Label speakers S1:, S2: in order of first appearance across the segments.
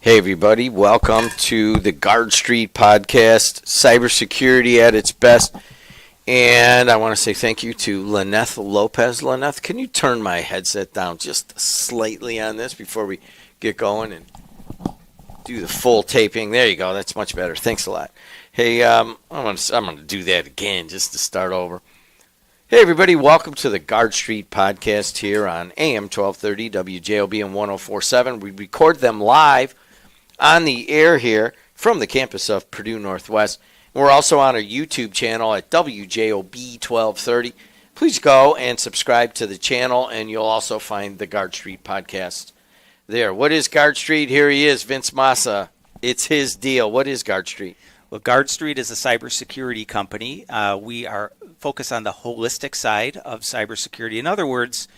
S1: Hey everybody, welcome to the GuardStreet podcast, cybersecurity at its best. And I want to say thank you to Lyneth Lopez. Lyneth, can you turn my headset down just slightly on this before we get going and do the full taping? There you go, that's much better. Thanks a lot. Hey, I'm going to do that again just to start over. Hey everybody, welcome to the GuardStreet podcast here on AM 1230 WJOB and 104.7. We record them live on the air here from the campus of Purdue Northwest. We're also on our YouTube channel at WJOB 1230. Please go and subscribe to the channel, and you'll also find the GuardStreet podcast there. What is GuardStreet? Here he is, Vince Massa. It's his deal. What is GuardStreet?
S2: Well, GuardStreet is a cybersecurity company. We are focused on the holistic side of cybersecurity. In other words,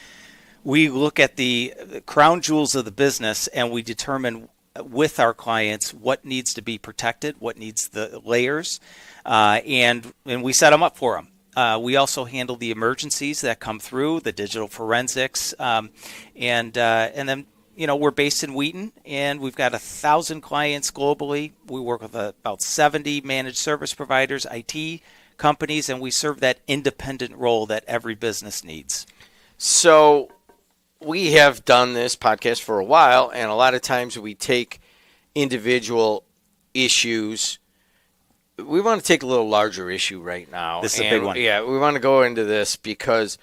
S2: we look at the crown jewels of the business and we determine with our clients what needs to be protected, what needs the layers, and we set them up for them. We also handle the emergencies that come through, the digital forensics, and then we're based in Wheaton, and we've got 1,000 clients globally. We work with about 70 managed service providers, IT companies, and we serve that independent role that every business needs.
S1: So we have done this podcast for a while, and a lot of times we take individual issues. We want to take a little larger issue right now.
S2: This is a big one.
S1: Yeah, we want to go into this because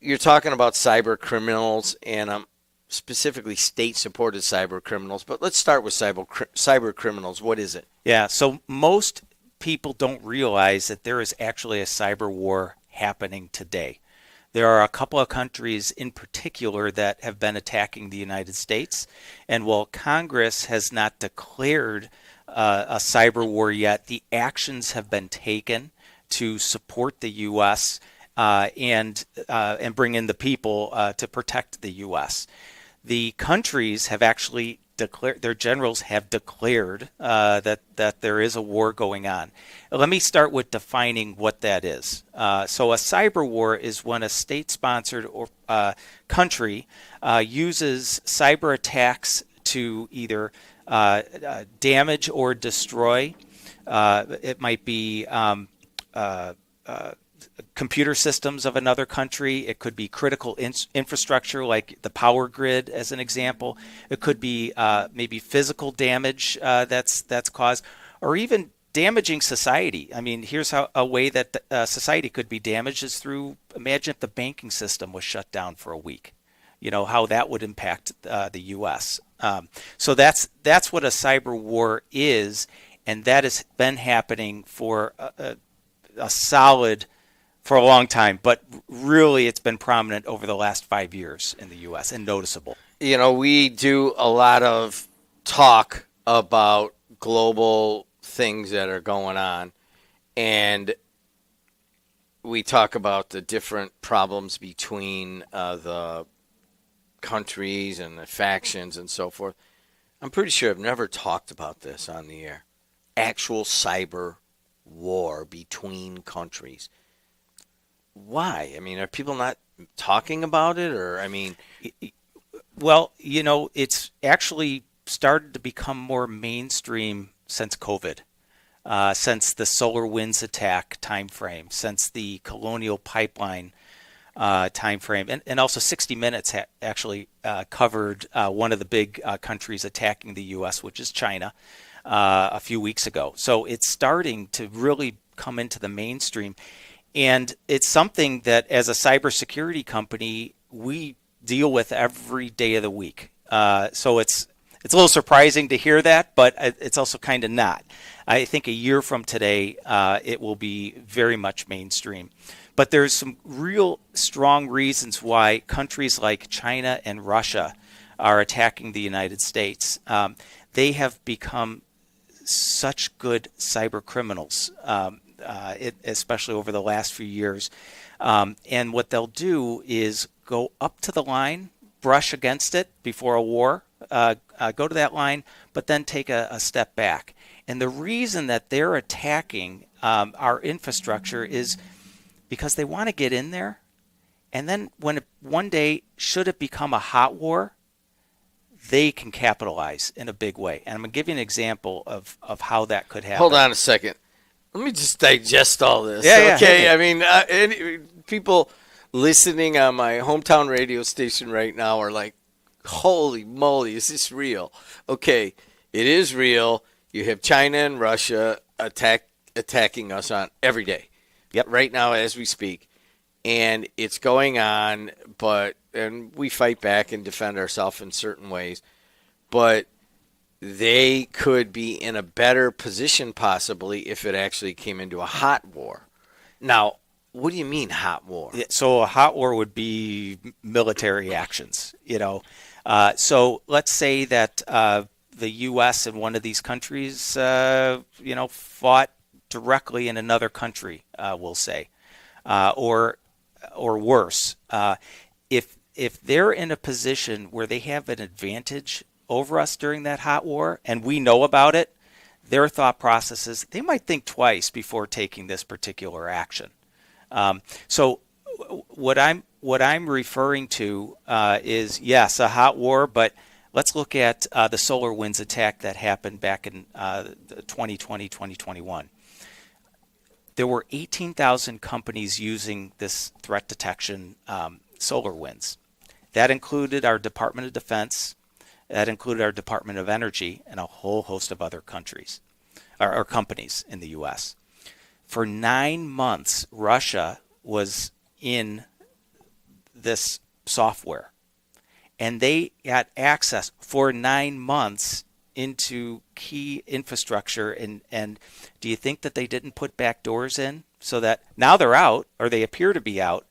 S1: you're talking about cyber criminals, and specifically state-supported cyber criminals. But let's start with cyber criminals. What is it?
S2: Yeah, so most people don't realize that there is actually a cyber war happening today. There are a couple of countries in particular that have been attacking the United States. And while Congress has not declared a cyber war yet, the actions have been taken to support the U.S. And bring in the people to protect the U.S. The countries have actually declared, their generals have declared that there is a war going on. Let me start with defining what that is. So a cyber war is when a state-sponsored or country uses cyber attacks to either damage or destroy. It might be computer systems of another country. It could be critical infrastructure like the power grid as an example. It could be maybe physical damage that's caused, or even damaging society. I mean, here's how a way that society could be damaged is through, imagine if the banking system was shut down for a week, how that would impact the U.S. So that's what a cyber war is, and that has been happening for for a long time, but really it's been prominent over the last 5 years in the U.S. and noticeable.
S1: We do a lot of talk about global things that are going on, and we talk about the different problems between the countries and the factions and so forth. I'm pretty sure I've never talked about this on the air. Actual cyber war between countries. Why? I mean, are people not talking about it?
S2: Well, it's actually started to become more mainstream since COVID, since the SolarWinds attack timeframe, since the Colonial Pipeline timeframe, and also 60 Minutes actually covered one of the big countries attacking the U.S., which is China, a few weeks ago. So it's starting to really come into the mainstream. And it's something that as a cybersecurity company, we deal with every day of the week. So it's a little surprising to hear that, but it's also kind of not. I think a year from today, it will be very much mainstream. But there's some real strong reasons why countries like China and Russia are attacking the United States. They have become such good cyber criminals. Especially over the last few years. And what they'll do is go up to the line, brush against it before a war, go to that line, but then take a step back. And the reason that they're attacking our infrastructure is because they want to get in there. And then one day, should it become a hot war, they can capitalize in a big way. And I'm going to give you an example of how that could happen.
S1: Hold on a second. Let me just digest all this.
S2: Yeah,
S1: Okay.
S2: yeah.
S1: I mean, people listening on my hometown radio station right now are like, holy moly, is this real? Okay, it is real. You have China and Russia attacking us on every day.
S2: Yep.
S1: Right now as we speak. And it's going on, and we fight back and defend ourselves in certain ways. But they could be in a better position possibly if it actually came into a hot war. Now, what do you mean hot war?
S2: So a hot war would be military actions, So let's say that the U.S. and one of these countries, fought directly in another country, we'll say, or worse. If they're in a position where they have an advantage over us during that hot war, and we know about it, their thought processes, they might think twice before taking this particular action. So what I'm referring to is, yes, a hot war, but let's look at the SolarWinds attack that happened back in 2020, 2021. There were 18,000 companies using this threat detection SolarWinds. That included our Department of Defense, that included our Department of Energy, and a whole host of other countries or companies in the U.S. For 9 months, Russia was in this software, and they had access for 9 months into key infrastructure. And do you think that they didn't put back doors in so that now they're out, or they appear to be out,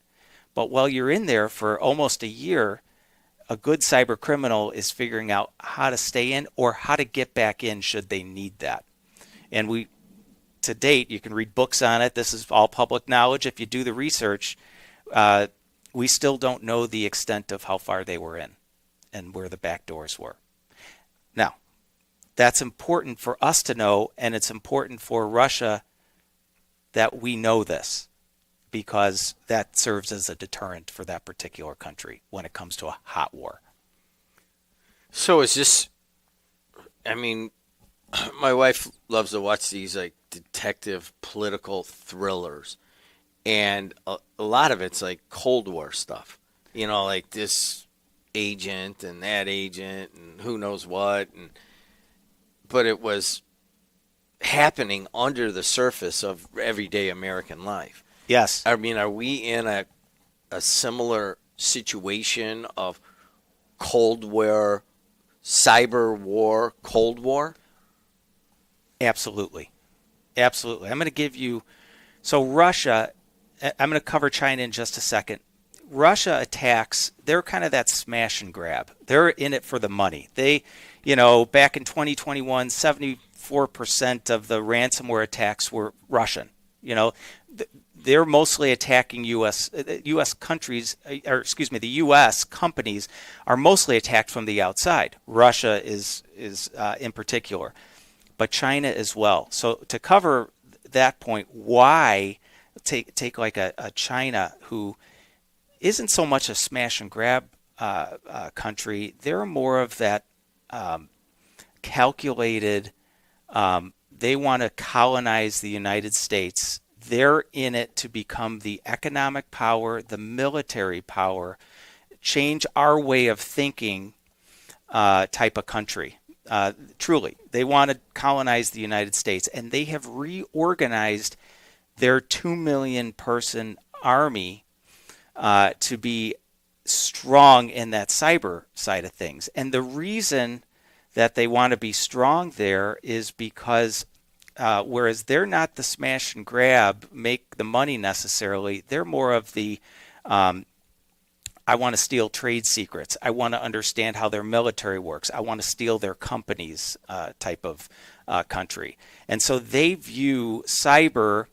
S2: but while you're in there for almost a year, a good cyber criminal is figuring out how to stay in or how to get back in should they need that. And to date, you can read books on it. This is all public knowledge. If you do the research, we still don't know the extent of how far they were in and where the back doors were. Now, that's important for us to know, and it's important for Russia that we know this, because that serves as a deterrent for that particular country when it comes to a hot war.
S1: So is this, I mean, my wife loves to watch these like detective political thrillers, and a lot of it's like Cold War stuff, like this agent and that agent and who knows what, but it was happening under the surface of everyday American life.
S2: Yes.
S1: I mean, are we in a similar situation of Cold War, cyber war, Cold War?
S2: Absolutely. Absolutely. I'm going to give you, so Russia, I'm going to cover China in just a second. Russia attacks, they're kind of that smash and grab. They're in it for the money. They, back in 2021, 74% of the ransomware attacks were Russian. They're mostly attacking U.S. countries, or excuse me, the U.S. companies are mostly attacked from the outside. Russia is in particular, but China as well. So to cover that point, why take like a China who isn't so much a smash and grab country? They're more of that calculated. They want to colonize the United States. They're in it to become the economic power, the military power, change our way of thinking type of country. Truly, they want to colonize the United States, and they have reorganized their 2 million person army to be strong in that cyber side of things. And the reason that they want to be strong there is because whereas they're not the smash and grab, make the money necessarily, they're more of the I want to steal trade secrets. I want to understand how their military works. I want to steal their companies type of country. And so they view cyber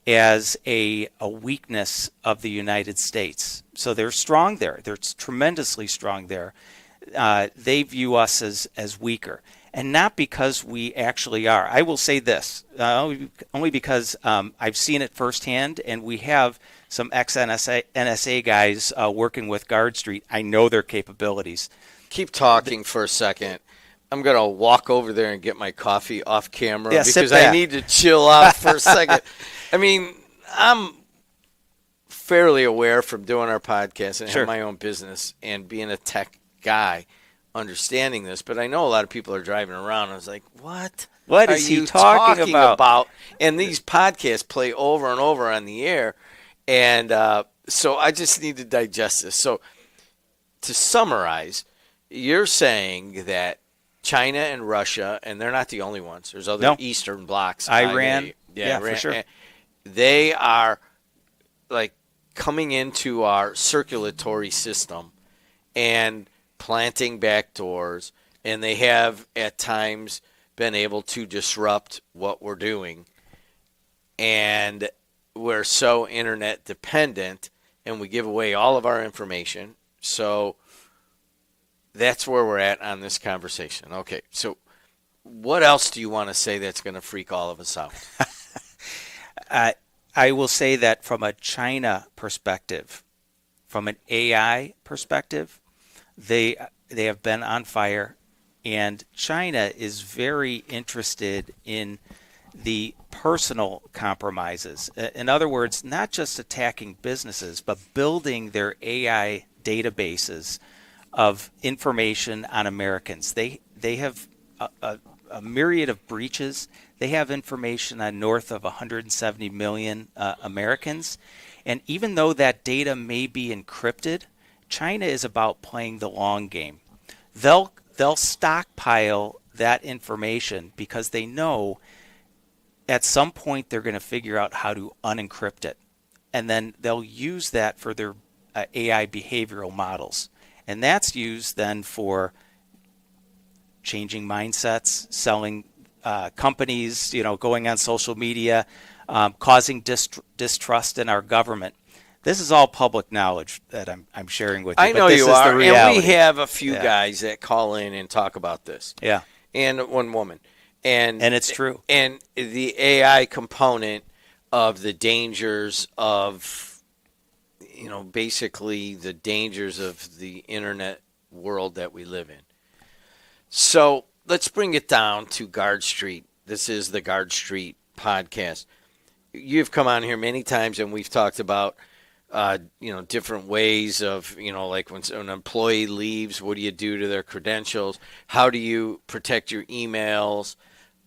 S2: as a weakness of the United States. So they're strong there. They're tremendously strong there. They view us as weaker. And not because we actually are. I will say this, only because I've seen it firsthand, and we have some ex-NSA guys working with GuardStreet. I know their capabilities.
S1: keep talking for a second. I'm going to walk over there and get my coffee off camera
S2: Yeah, sit
S1: because I
S2: back.
S1: need to chill out for a second. I mean, I'm fairly aware from doing our podcast and
S2: Sure.
S1: have my own business and being a tech guy, understanding this, but I know a lot of people are driving around. I was like, what?
S2: What
S1: are
S2: is he
S1: you
S2: talking about?
S1: And these podcasts play over and over on the air. And so I just need to digest this. So to summarize, you're saying that China and Russia, and they're not the only ones. There's other
S2: No.
S1: Eastern blocs.
S2: Iran. Yeah, for sure.
S1: They are like coming into our circulatory system and planting back doors, and they have at times been able to disrupt what we're doing. And we're so internet dependent, and we give away all of our information. So that's where we're at on this conversation. Okay, so what else do you want to say that's going to freak all of us out?
S2: I will say that from a China perspective, from an AI perspective, they have been on fire, and China is very interested in the personal compromises. In other words, not just attacking businesses, but building their AI databases of information on Americans. They have a myriad of breaches. They have information on north of 170 million Americans. And even though that data may be encrypted, China is about playing the long game. They'll stockpile that information because they know at some point they're going to figure out how to unencrypt it. And then they'll use that for their AI behavioral models. And that's used then for changing mindsets, selling companies, going on social media, causing distrust in our government. This is all public knowledge that I'm sharing with you.
S1: I know
S2: but this
S1: you
S2: is
S1: are,
S2: the reality.
S1: and we have a few
S2: Yeah.
S1: guys that call in and talk about this.
S2: Yeah,
S1: And one woman. And
S2: it's true.
S1: And the AI component of the dangers of, basically the dangers of the internet world that we live in. So let's bring it down to GuardStreet. This is the GuardStreet podcast. You've come on here many times and we've talked about, different ways of, like when an employee leaves, what do you do to their credentials? How do you protect your emails?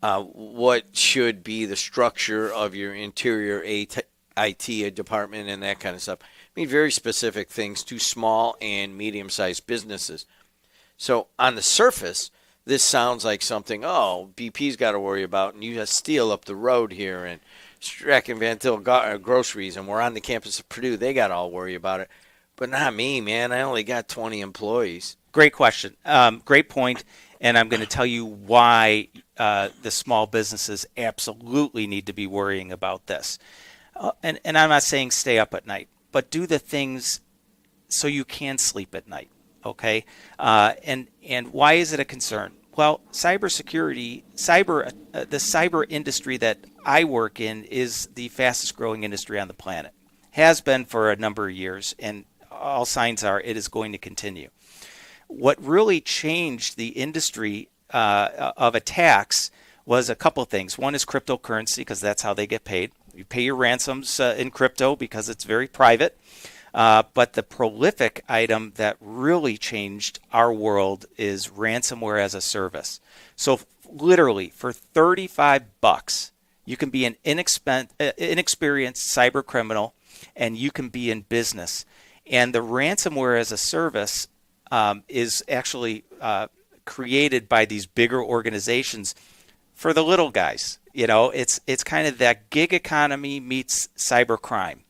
S1: What should be the structure of your interior IT department and that kind of stuff. I mean, very specific things to small and medium-sized businesses. So on the surface, this sounds like something, BP's got to worry about, and you have steel up the road here, and Strack and Van Til groceries, and we're on the campus of Purdue. They got to all worry about it. But not me, man. I only got 20 employees.
S2: Great question. Great point. And I'm going to tell you why the small businesses absolutely need to be worrying about this. And I'm not saying stay up at night, but do the things so you can sleep at night. Okay. And why is it a concern? Well, cybersecurity, the cyber industry that I work in is the fastest growing industry on the planet. Has been for a number of years, and all signs are it is going to continue. What really changed the industry of attacks was a couple of things. One is cryptocurrency, because that's how they get paid. You pay your ransoms in crypto because it's very private. But the prolific item that really changed our world is ransomware as a service. So literally for $35, you can be an inexperienced cyber criminal, and you can be in business. And the ransomware as a service is actually created by these bigger organizations for the little guys. It's kind of that gig economy meets cyber crime.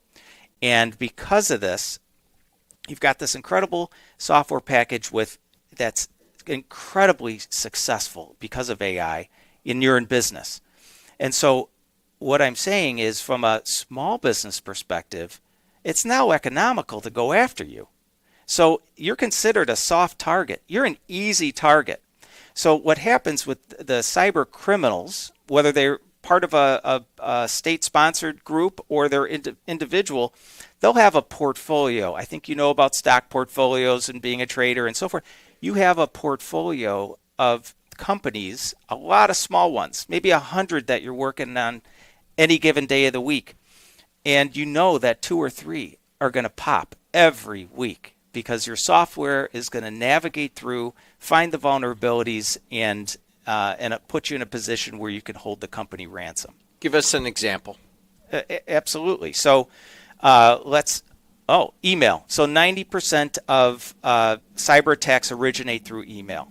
S2: And because of this, you've got this incredible software package that's incredibly successful because of AI, and you're in business. And so what I'm saying is, from a small business perspective, it's now economical to go after you. So you're considered a soft target. You're an easy target. So what happens with the cyber criminals, whether they're part of a state-sponsored group or they're individual, they'll have a portfolio. I think you know about stock portfolios and being a trader and so forth. you have a portfolio of companies, a lot of small ones, maybe 100 that you're working on any given day of the week. And you know that 2 or 3 are going to pop every week because your software is going to navigate through, find the vulnerabilities, and it puts you in a position where you can hold the company ransom.
S1: Give us an example.
S2: Absolutely. So email. So 90% of cyber attacks originate through email.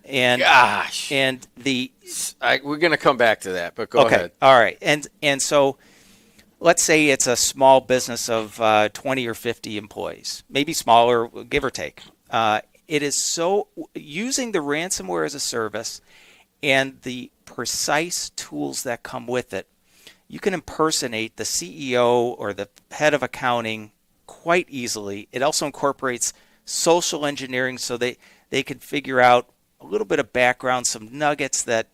S2: And
S1: Gosh.
S2: and
S1: We're going to come back to that, but go ahead.
S2: All right. And so let's say it's a small business of 20 or 50 employees, maybe smaller, give or take. It is so using the ransomware as a service and the precise tools that come with it, you can impersonate the CEO or the head of accounting quite easily. It also incorporates social engineering so they can figure out a little bit of background, some nuggets that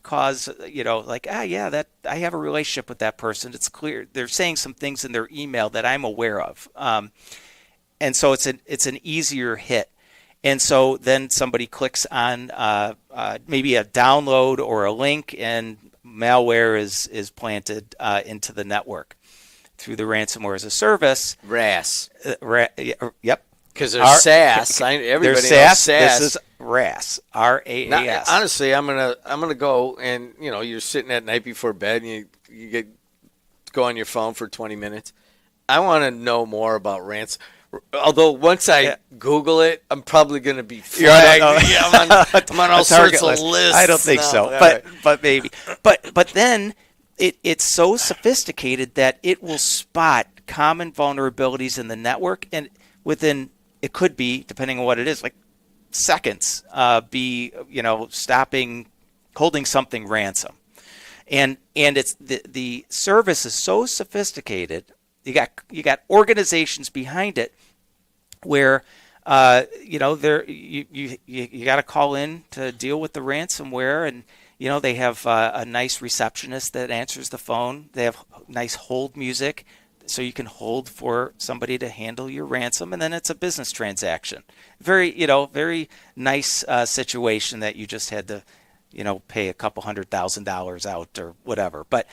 S2: cause, that I have a relationship with that person. It's clear they're saying some things in their email that I'm aware of. And so it's an easier hit. And so then somebody clicks on maybe a download or a link, and malware is planted into the network through the ransomware as a service.
S1: RAS.
S2: Yep.
S1: Because there's SaaS. Everybody knows SaaS.
S2: This is RAS. RAAS.
S1: Honestly, I'm gonna go, and you're sitting at night before bed, and you go on your phone for 20 minutes. I want to know more about ransom. Although once I Google it, I'm probably going to be flagged. I'm on all sorts of lists.
S2: I don't think so, but maybe. But then it's so sophisticated that it will spot common vulnerabilities in the network, and within, it could be, depending on what it is, like seconds, holding something ransom. And it's the service is so sophisticated. You got organizations behind it where you got to call in to deal with the ransomware, and they have a nice receptionist that answers the phone. They have nice hold music, so you can hold for somebody to handle your ransom, and then it's a business transaction. Very nice situation that you just had to pay a couple $100,000 out or whatever. But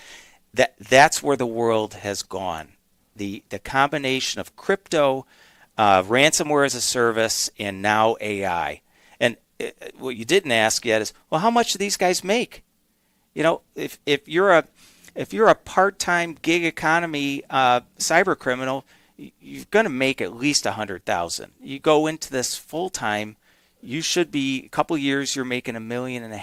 S2: that's where the world has gone. The combination of crypto, ransomware as a service, and now AI. And what you didn't ask yet is, well, how much do these guys make? If you're a part-time gig economy cyber criminal, you're going to make at least $100,000. You go into this full-time, you should be a couple years. You're making $1.5 million.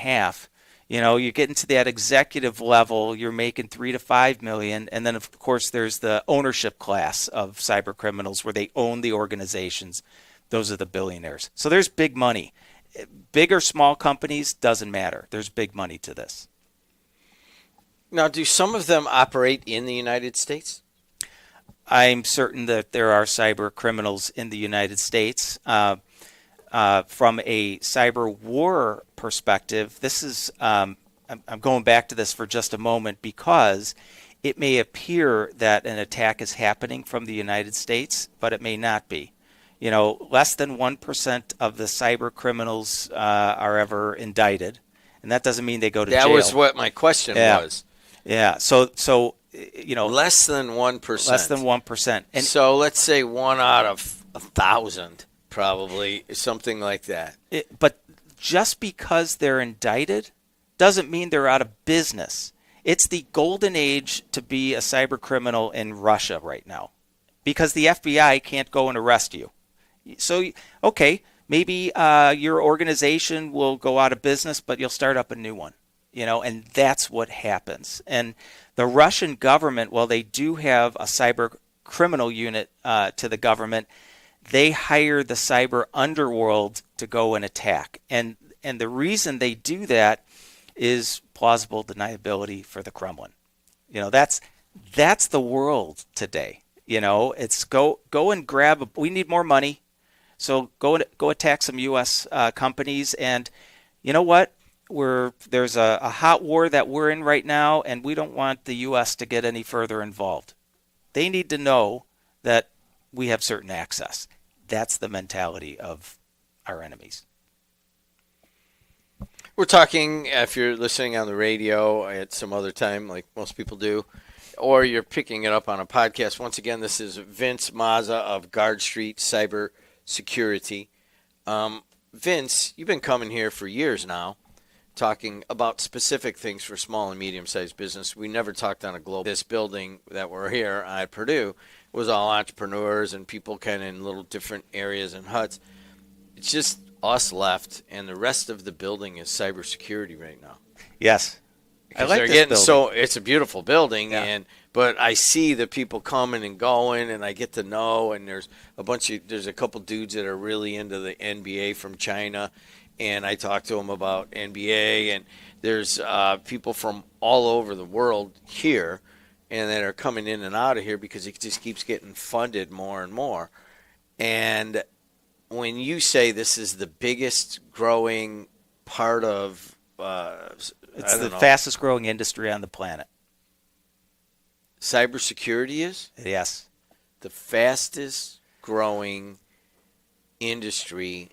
S2: You get into that executive level, you're making $3 to $5 million, and then of course there's the ownership class of cyber criminals where they own the organizations. Those are the billionaires. So there's big money. Big or small companies, doesn't matter. There's big money to this.
S1: Now, do some of them operate in the United States?
S2: I'm certain that there are cyber criminals in the United States. From a cyber war perspective, this is I'm going back to this for just a moment because it may appear that an attack is happening from the United States, but it may not be. Less than 1% of the cyber criminals are ever indicted, and that doesn't mean they go to jail.
S1: That was what my question was.
S2: Yeah. So
S1: less than 1%.
S2: Less than 1%.
S1: And so let's say 1 out of 1,000. Probably something like that.
S2: But just because they're indicted doesn't mean they're out of business. It's the golden age to be a cyber criminal in Russia right now because the FBI can't go and arrest you. So, okay, maybe your organization will go out of business, but you'll start up a new one, and that's what happens. And the Russian government, while they do have a cyber criminal unit to the government, they hire the cyber underworld to go and attack. And the reason they do that is plausible deniability for the Kremlin. That's the world today. It's go and grab we need more money. So go attack some US companies, and you know what? There's a hot war that we're in right now, and we don't want the US to get any further involved. They need to know that we have certain access. That's the mentality of our enemies.
S1: We're talking, if you're listening on the radio at some other time, like most people do, or you're picking it up on a podcast. Once again, this is Vince Mazza of GuardStreet Cyber Security. Vince, you've been coming here for years now, talking about specific things for small and medium-sized business. We never talked on a global. This building that we're here at Purdue was all entrepreneurs and people kind of in little different areas and huts. It's just us left, and the rest of the building is cybersecurity right now.
S2: Yes. I like
S1: They're
S2: this
S1: getting
S2: building.
S1: so it's a beautiful building,
S2: Yeah.
S1: but I see the people coming and going, and I get to know. And there's a couple dudes that are really into the NBA from China, and I talk to them about NBA. And there's people from all over the world here, and that are coming in and out of here because it just keeps getting funded more and more. And when you say this is the biggest growing part of
S2: It's the fastest growing industry on the planet.
S1: Cybersecurity is
S2: Yes.
S1: the fastest growing industry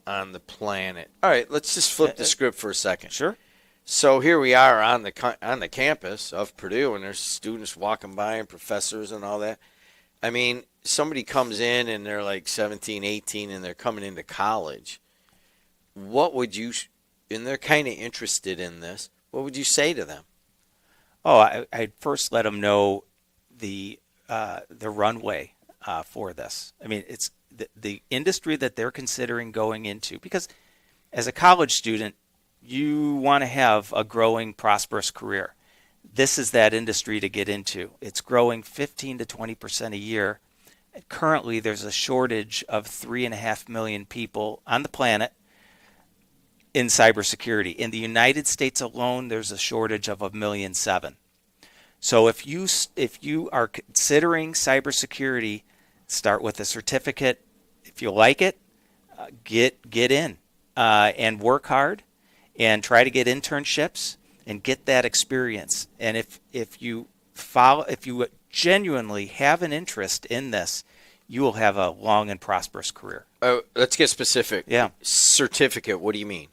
S1: on the planet. All right, let's just flip the script for a second.
S2: Sure.
S1: So here we are on the campus of Purdue, and there's students walking by and professors and all that. I mean, somebody comes in and they're like 17, 18, and they're coming into college. What would you, and they're kind of interested in this, what would you say to them?
S2: Oh, I'd first let them know the runway for this. I mean, it's the industry that they're considering going into, because as a college student, you want to have a growing, prosperous career. This is that industry to get into. It's growing 15 to 20% a year. Currently, there's a shortage of 3.5 million people on the planet in cybersecurity. In the United States alone, there's a shortage of 1.7 million. So if you are considering cybersecurity, start with a certificate. If you like it, get in and work hard and try to get internships and get that experience. And if you genuinely have an interest in this, you will have a long and prosperous career.
S1: Let's get specific.
S2: Yeah.
S1: Certificate, what do you mean?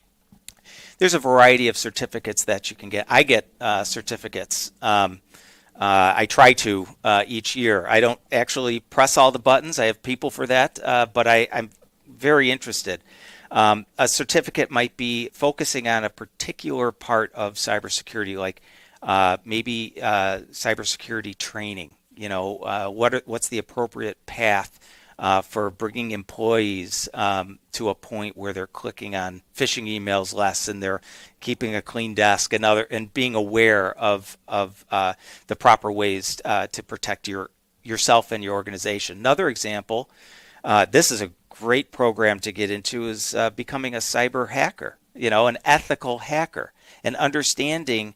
S2: There's a variety of certificates that you can get. I get certificates. I try to each year. I don't actually press all the buttons. I have people for that, but I'm very interested. A certificate might be focusing on a particular part of cybersecurity, like maybe cybersecurity training. You know, what's the appropriate path for bringing employees to a point where they're clicking on phishing emails less and they're keeping a clean desk and being aware of the proper ways to protect yourself and your organization. Another example, this is a great program to get into, is becoming a cyber hacker, an ethical hacker, and understanding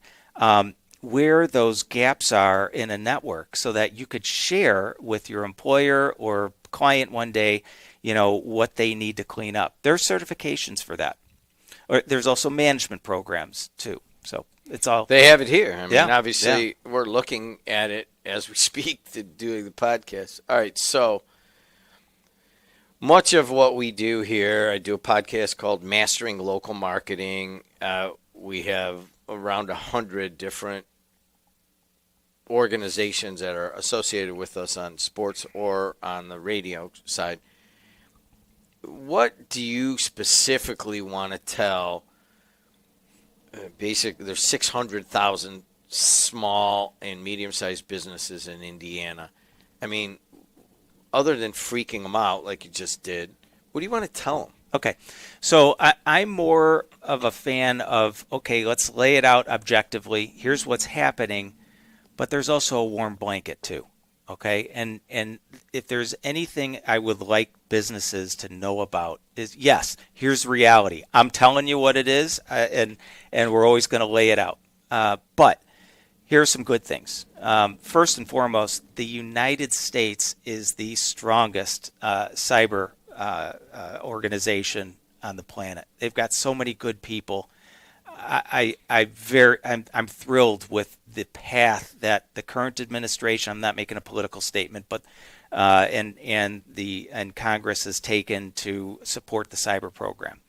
S2: where those gaps are in a network so that you could share with your employer or client one day, what they need to clean up. There are certifications for that. Or there's also management programs too. So it's all.
S1: They have it here. I mean,
S2: Yeah,
S1: obviously, we're looking at it as we speak to doing the podcast. All right, so much of what we do here, I do a podcast called Mastering Local Marketing. We have around 100 different organizations that are associated with us on sports or on the radio side. What do you specifically want to tell? Basically, there's 600,000 small and medium-sized businesses in Indiana. I mean, other than freaking them out like you just did, what do you want to tell them?
S2: Okay, so I'm more of a fan of, okay, let's lay it out objectively. Here's what's happening, but there's also a warm blanket too. Okay, and if there's anything I would like businesses to know about is, yes, here's reality. I'm telling you what it is, and we're always going to lay it out. But here are some good things. First and foremost, the United States is the strongest cyber organization on the planet. They've got so many good people. I'm thrilled with the path that the current administration, I'm not making a political statement, but and Congress has taken to support the cyber program.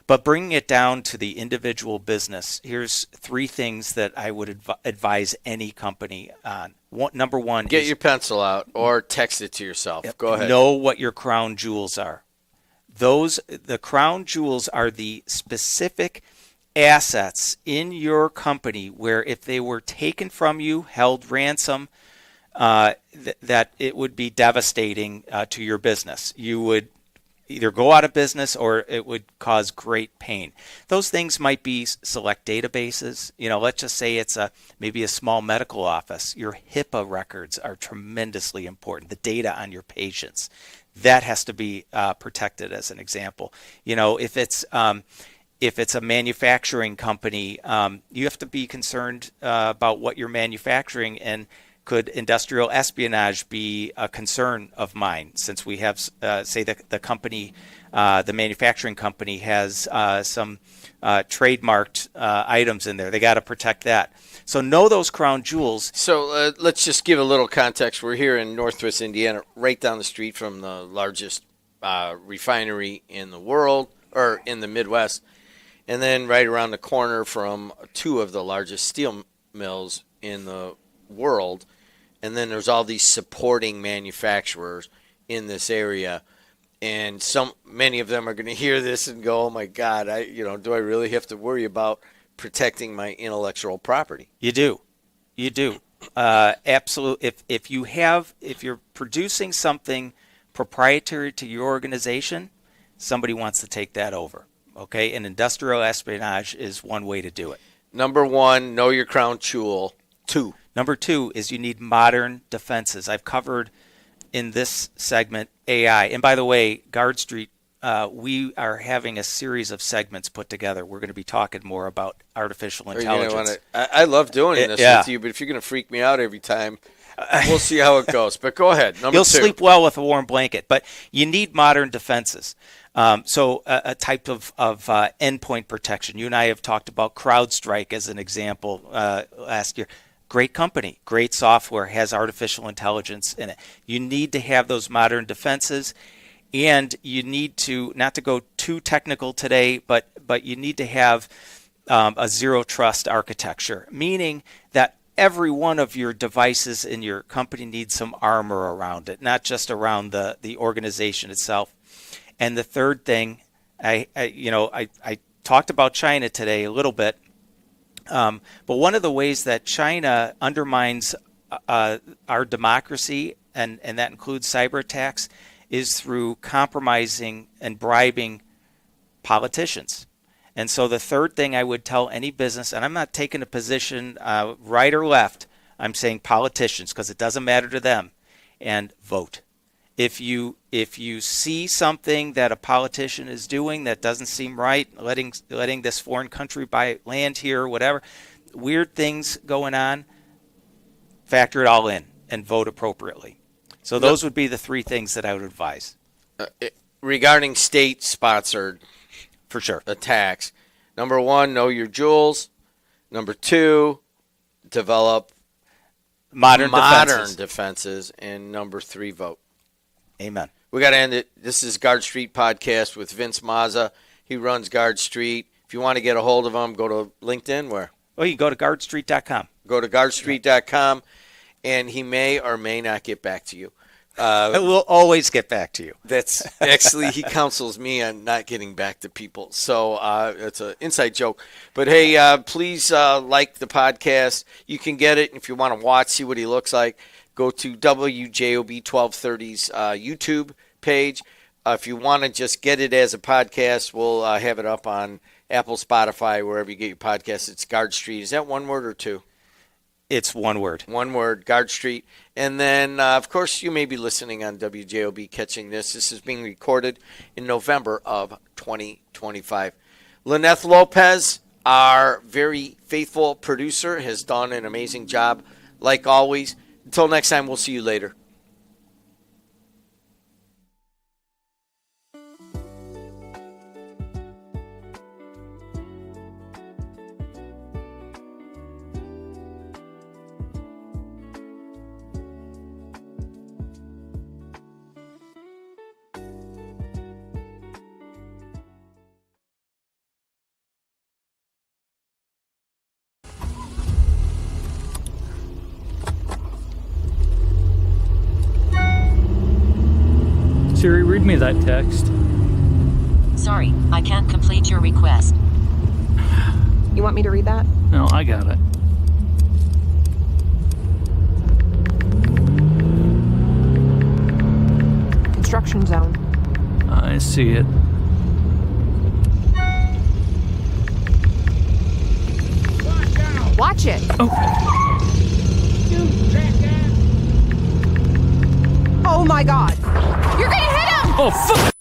S2: But bringing it down to the individual business, here's three things that I would advise any company on. Number one
S1: Get
S2: is
S1: your pencil out or text it to yourself. Go ahead.
S2: know what your crown jewels are. The crown jewels are the specific assets in your company where if they were taken from you, held ransom, that it would be devastating to your business. You would either go out of business or it would cause great pain. Those things might be select databases. Let's just say it's maybe a small medical office. Your HIPAA records are tremendously important. The data on your patients, that has to be protected as an example. If it's a manufacturing company, you have to be concerned about what you're manufacturing, and could industrial espionage be a concern of mine, since we have, say, the company, the manufacturing company has some trademarked items in there. They got to protect that. So know those crown jewels.
S1: So let's just give a little context. We're here in Northwest Indiana, right down the street from the largest refinery in the world, or in the Midwest, and then right around the corner from two of the largest steel mills in the world. And then there's all these supporting manufacturers in this area, and many of them are going to hear this and go, "Oh my God, do I really have to worry about protecting my intellectual property?"
S2: You do, absolutely. If you're producing something proprietary to your organization, somebody wants to take that over. Okay, and industrial espionage is one way to do it.
S1: Number one, know your crown jewel. Two.
S2: Number two is you need modern defenses. I've covered in this segment AI. And by the way, GuardStreet, we are having a series of segments put together. We're going to be talking more about artificial intelligence.
S1: I love doing this with you, but if you're going to freak me out every time, we'll see how it goes. But go ahead.
S2: You'll sleep well with a warm blanket, but you need modern defenses. So a type of endpoint protection. You and I have talked about CrowdStrike as an example last year. Great company, great software, has artificial intelligence in it. You need to have those modern defenses, and you need to, not to go too technical today, but you need to have a zero trust architecture, meaning that every one of your devices in your company needs some armor around it, not just around the organization itself. And the third thing, I talked about China today a little bit. But one of the ways that China undermines our democracy, and that includes cyber attacks, is through compromising and bribing politicians. And so the third thing I would tell any business, and I'm not taking a position right or left, I'm saying politicians, because it doesn't matter to them, and vote. If you see something that a politician is doing that doesn't seem right, letting this foreign country buy land here, whatever, weird things going on, factor it all in and vote appropriately. So those would be the three things that I would advise.
S1: Regarding state-sponsored,
S2: for sure,
S1: attacks, number one, know your jewels. Number two, develop modern defenses. And number three, vote.
S2: Amen.
S1: We got to end it. This is GuardStreet Podcast with Vince Mazza. He runs GuardStreet. If you want to get a hold of him, go to LinkedIn. Where?
S2: Oh, you go to GuardStreet.com.
S1: Go to GuardStreet.com, and he may or may not get back to you.
S2: I will always get back to you.
S1: That's actually, he counsels me on not getting back to people. So it's an inside joke. But hey, please like the podcast. You can get it if you want to watch, see what he looks like. Go to WJOB 1230's YouTube page. If you want to just get it as a podcast, we'll have it up on Apple, Spotify, wherever you get your podcasts. It's GuardStreet. Is that one word or two?
S2: It's one word.
S1: One word, GuardStreet. And then, of course, you may be listening on WJOB, catching this. This is being recorded in November of 2025. Lyneth Lopez, our very faithful producer, has done an amazing job, like always. Until next time, we'll see you later.
S3: Siri, read me that text.
S4: Sorry, I can't complete your request.
S5: You want me to read that?
S3: No, I got it.
S5: Construction zone.
S3: I see it.
S5: Watch it.
S3: Oh.
S5: Oh my God. You're gonna hit him!
S3: Oh, fuck!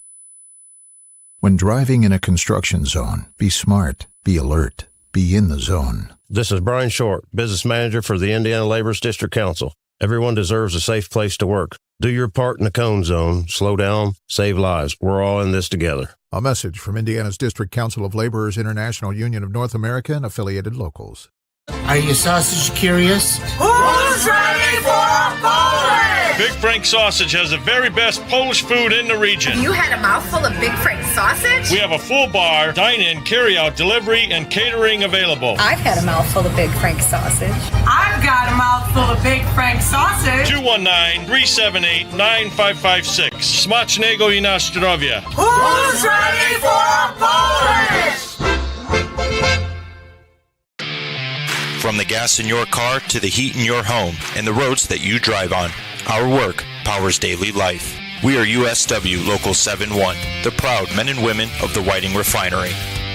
S6: When driving in a construction zone, be smart, be alert, be in the zone.
S7: This is Brian Short, business manager for the Indiana Laborers District Council. Everyone deserves a safe place to work. Do your part in the cone zone. Slow down, save lives. We're all in this together.
S6: A message from Indiana's District Council of Laborers International Union of North America and affiliated locals.
S8: Are you sausage curious?
S9: Who's ready for Polish?
S10: Big Frank Sausage has the very best Polish food in the region.
S9: You had a mouthful of Big Frank sausage?
S10: We have a full bar, dine-in, carry-out, delivery, and catering available.
S11: I've had a mouthful of Big Frank sausage.
S9: I've got a mouthful of Big Frank sausage.
S10: 219-378-9556. Smacznego i na zdrowie.
S9: Who's ready for Polish?
S12: From the gas in your car to the heat in your home and the roads that you drive on, our work powers daily life. We are USW Local 71, the proud men and women of the Whiting Refinery.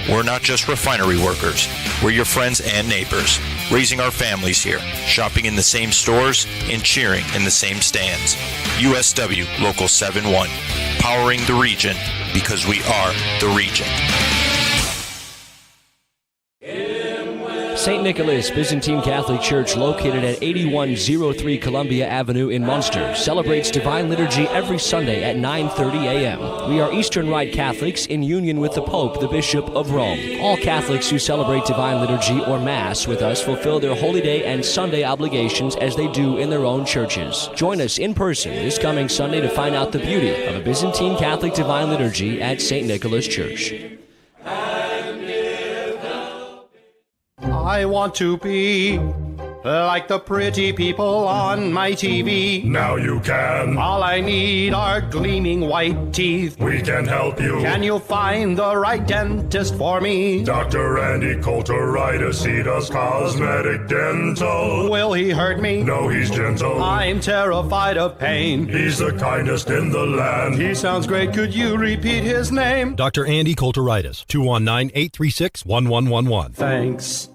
S12: We're not just refinery workers. We're your friends and neighbors, raising our families here, shopping in the same stores, and cheering in the same stands. USW Local 71, powering the region because we are the region.
S13: St. Nicholas Byzantine Catholic Church, located at 8103 Columbia Avenue in Munster, celebrates Divine Liturgy every Sunday at 9:30 a.m. We are Eastern Rite Catholics in union with the Pope, the Bishop of Rome. All Catholics who celebrate Divine Liturgy or Mass with us fulfill their Holy Day and Sunday obligations as they do in their own churches. Join us in person this coming Sunday to find out the beauty of a Byzantine Catholic Divine Liturgy at St. Nicholas Church.
S14: I want to be like the pretty people on my TV.
S15: Now you can.
S14: All I need are gleaming white teeth.
S15: We can help you.
S14: Can you find the right dentist for me?
S15: Dr. Andy Coulteritis, he does cosmetic dental.
S14: Will he hurt me?
S15: No, he's gentle.
S14: I'm terrified of pain.
S15: He's the kindest in the land.
S14: He sounds great. Could you repeat his name?
S16: Dr. Andy Coulteritis, 219-836-1111.
S14: Thanks.